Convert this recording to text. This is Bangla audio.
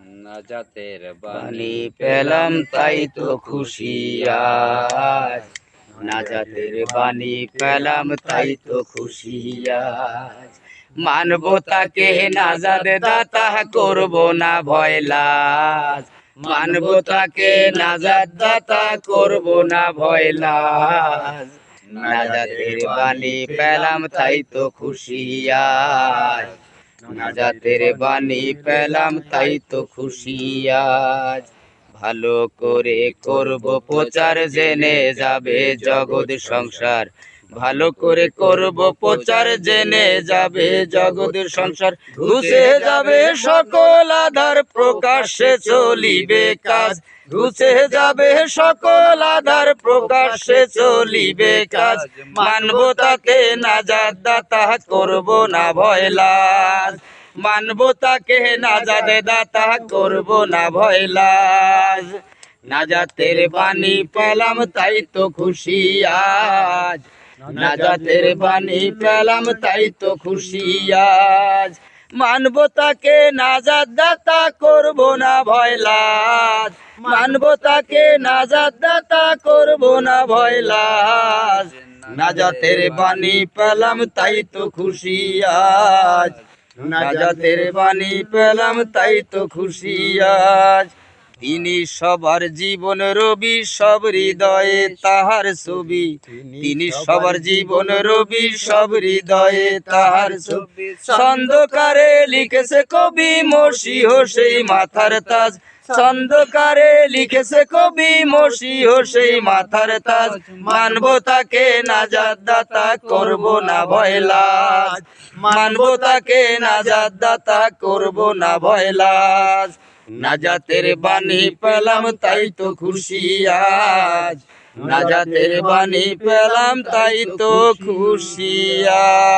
নাজাতের বাণী পেলাম তাই তো খুশি আজ, নাজাতের বাণী পেলাম তাই তো খুশি আজ। মানব তাকে নাজাদ দাতা, করব না ভয় লাজ। মানব তাকে নাজাদ দাতা, করব না ভয় লাজ। নাজাতের বাণী পেলাম তাই তো খুশি আজ, নাজাতের বাণী পেলাম তাই তো খুশি আজ। ভালো করে করব প্রচার, জেনে যাবে জগৎ সংসার। ভালো করে করব প্রচার, জেনে যাবে জগৎ সংসার। ঘুচে যাবে সকল আধার, প্রকাশ্যে চলিবে কাজ। ঘুচে যাবে সকল আধার, প্রকাশ্যে চলিবে কাজ। মানব তাকে নাজাদ দাতা, করব না ভয় লাজ। মানব তাকে নাজাদ দাতা, করব না ভয় লাজ। নাজাতের বাণী পেলাম তাই তো খুশি আজ, নাজাতের বাণী পেলাম তাই তো খুশি আজ। মানব তাকে নাজাদ দাতা, করব না ভয় লাজ। মানব তাকে নাজাদ দাতা, করব না ভয় লাজ। নাজাতের বাণী পেলাম তাই তো খুশি আজ, নাজাতের বাণী পেলাম তাই তো খুশি আজ। তিনি সবার জীবন রবি, সব হৃদয়ে তাহার ছবি। তিনি সবার জীবন রবি, সব হৃদয়ে তাহার ছবি। ছন্দকারে লিখেছে কবি, মসিহ সেই মাথার তাজ। ছন্দকারে লিখেছে কবি, মসিহ সেই মাথার তাজ। মানব তাকে নাজাদ দাতা, করব না ভয় লাজ। মানব তাকে নাজাদ দাতা, করব না ভয় লাজ। নাজাতের বাণী পেলাম তাই তো খুশি আজ, নাজাতের বাণী পেলাম তাই তো খুশি আজ।